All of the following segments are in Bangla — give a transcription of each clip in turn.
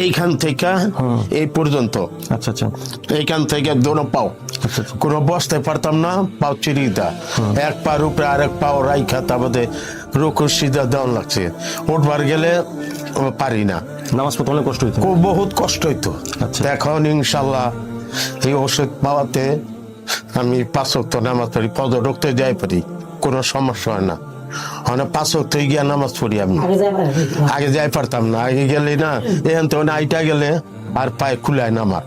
এইখান থেকে এই পর্যন্ত। আচ্ছা আচ্ছা। এইখান থেকে দোনো পাও কোনো বসতে পারতাম না, পাও চিরিটা এক পার উপরে আরেক পাও রাইখা তারপরে রুকু সিজদা দেওয়ান লাগছে। উঠবার গেলে পারি না, নামাজ পড়তে অনেক কষ্ট হইতো। বহুত কষ্ট হইতো। আচ্ছা। এখন ইনশাল্লাহ এই ওষুধ পাওয়াতে আমি 5 ওয়াক্ত নামাজ পড়ি, পদ ঢুকতে যাই পারি, কোনো সমস্যা হয় না। অনেক 5 ওয়াক্ত গিয়া নামাজ পড়ি আমি। আগে যাই পারতাম না, আগে গেলে না এখন তো আইটা গেলে আর পায়ে খুলায় না আমার।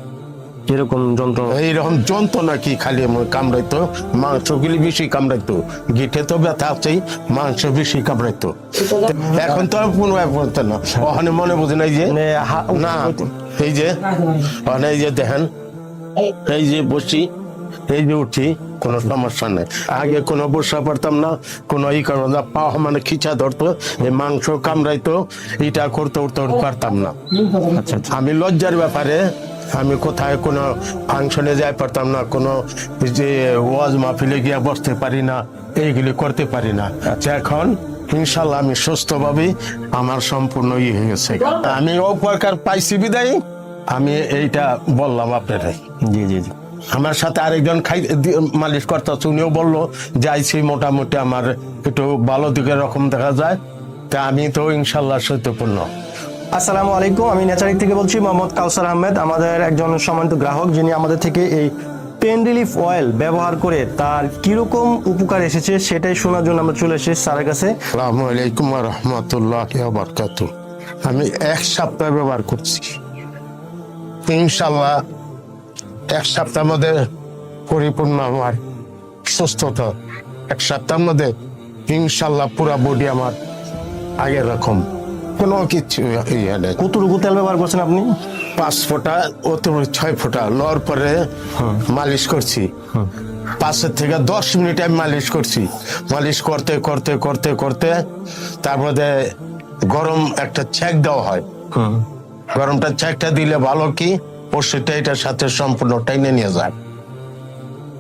এরকম যন্ত্রণা? এইরকম যন্ত্রণা কি খালি কামড়াইতো, মাংসগুলি বেশি কামড়াইতো, গিঠে তো ব্যথা আছেই, মাংস বেশি কামড়াইতো। এখন তো আর কোনো ব্যাপার না, ওখানে মনে বুঝে নাই যে না এই যে এই যে দেখেন এই যে বসি এই যে উঠি কোনো সমস্যা নেই। আগে কোনো বসা পারতাম না, কোনো ই করবো না, পা মানে খিচা ধরতো, এই মাংস কামড়াইতো, এটা করতে উঠতে পারতাম না। আচ্ছা আচ্ছা। আমি লজ্জার ব্যাপারে আমি কোথায় কোনো ফাংশনে যাই পারতাম না, কোনো যে ওয়াজ মাহফিলে গিয়ে বসতে পারি না, এইগুলি করতে পারি না। আচ্ছা এখন ইনশাল্লাহ আমি সুস্থভাবে আমার সম্পূর্ণ ই হয়ে গেছে। আমি উপকার পাইছি বিদায় আমি এইটা বললাম আপনারাই। জি জি জি। আমার সাথে আরেকজন মালিশ করতে, উনিও বললো যাইছি মোটামুটি আমার একটু ভালো দিকে রকম দেখা যায়। তা আমি তো ইনশাল্লাহ সত্যপূর্ণ। আসসালামু আলাইকুম, আমি নেচারিক থেকে বলছি, মোহাম্মদ কাউসার আহমেদ। আমাদের একজন সম্মানিত গ্রাহক যিনি আমাদের থেকে এই পেন রিলিফ অয়েল ব্যবহার করে তার কিরকম উপকার এসেছে সেটাই শোনার জন্য আমরা চলে এসেছি স্যারের কাছে। আসসালামু আলাইকুম ওয়া রাহমাতুল্লাহি ওয়া বারাকাতুহু। আমি 1 সপ্তাহ ব্যবহার করছি, ইনশাল্লাহ 1 সপ্তাহের মধ্যে পরিপূর্ণ আমার সুস্থতা। 1 সপ্তাহের মধ্যে ইনশাল্লাহ পুরা বডি আমার আগের রকম, কোনো কিছু ইয়ে নেই। কতটুকু তেল ব্যবহার করছেন আপনি? 5 ফোঁটা ও তো 6 ফোঁটা লওয়ার পরে মালিশ করছি। 5 থেকে 10 মিনিট আমি মালিশ করছি। মালিশ করতে করতে করতে করতে তারপরে গরম একটা ছ্যাঁক দেওয়া হয়। গরমটা ছ্যাঁকটা দিলে ভালো কি ওষুধটা এটার সাথে সম্পূর্ণ টাইনে নিয়ে যায়,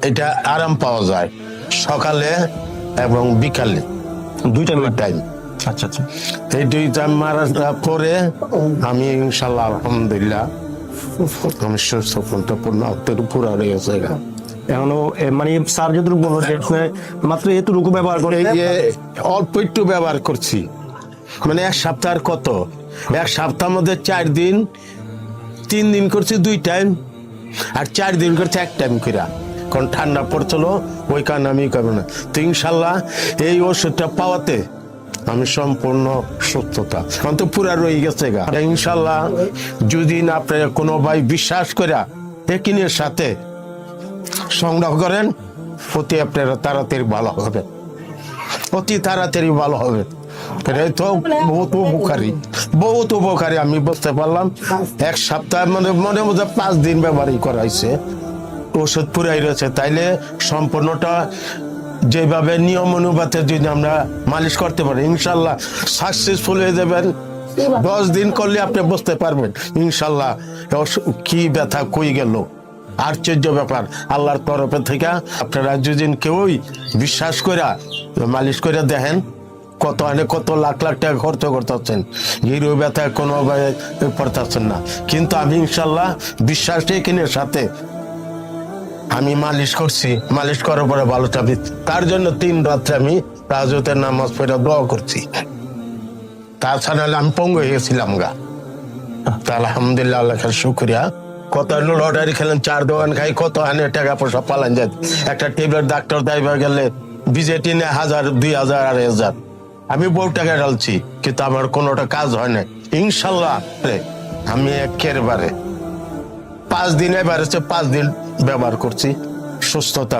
এটা আরাম পাওয়া যায় সকালে এবং বিকালে 2 টাইম। আচ্ছা আচ্ছা। এই 2 টাইম মারার পরে আমি ইনশাল্লাহ আলহামদুলিল্লাহ আমি সুস্থ পূর্ণ পুরা হয়ে গেছে। এখনো মানে স্যার যতটুকু বললো যে মাত্র এতটুকু ব্যবহার করে, এই যে অল্প একটু ব্যবহার করছি, মানে 1 সপ্তাহের কত, 1 সপ্তাহের মধ্যে 4 দিন 3 দিন করছি 2 টাইম, আর 4 দিন করছি 1 টাইম করে, কারণ ঠান্ডা পড়ছিল ওই কারণে আমি করবো না। তো ইনশাল্লাহ এই ওষুধটা পাওয়াতে আমি সম্পূর্ণ সুস্থতা তো পুরা রয়ে গেছে গা। ইনশাল্লাহ যদি না আপনারা কোনো ভাই বিশ্বাস করে একিনের সাথে সংগ্রহ করেন, অতি আপনারা তাড়াতাড়ি ভালো হবে, অতি তাড়াতাড়ি ভালো হবে। এটাই তো বহুত উপকারী, বহুত উপকারী। আমি বুঝতে পারলাম 1 সপ্তাহের মনে মধ্যে 5 দিন ব্যবহারই করাইছে, ওষুধ পুরাই রয়েছে। তাইলে সম্পূর্ণটা যেভাবে নিয়ম অনুপাতে যদি আমরা মালিশ করতে পারি ইনশাল্লাহ সাকসেসফুল হয়ে যাবেন। 10 দিন করলে আপনি বুঝতে পারবেন ইনশাল্লাহ কি ব্যথা কই গেল। আশ্চর্য ব্যাপার, আল্লাহর তরফে থেকে আপনারা যদি কেউই বিশ্বাস করে মালিশ করে দেখেন, কত লাখ লাখ টাকা খরচ করতেছেন, হিরো ব্যথা কোনো পড়তেছেন না। কিন্তু আমি ইনশাল্লাহ বিশ্বাস রেখে সাথে আমি মালিশ করছি, মালিশ করার পরে ভালো চাবি। তার জন্য 3 রাত্রে আমি তাহাজ্জুদের নামাজ পড়ে দোয়া করছি। তাছাড়া আমি পঙ্গু হয়ে গেছিলাম গা। তা আলহামদুলিল্লাহ আল্লাহর শুকরিয়া। কত লটারি খেলেন, 4 দোকান খাই, কত আনে টাকা পয়সা পালান যায়। একটা টেবলেট ডাক্তার দাইবা গেলে বিজেটি নেয় 1000, 2000, 2500। আমি বহু টাকা ঢালছি কিন্তু আমার কোনোটা কাজ হয় না। ইনশাল্লাহ আমি একেবারে 5 দিন এবারে 5 দিন ব্যবহার করছি, সুস্থতা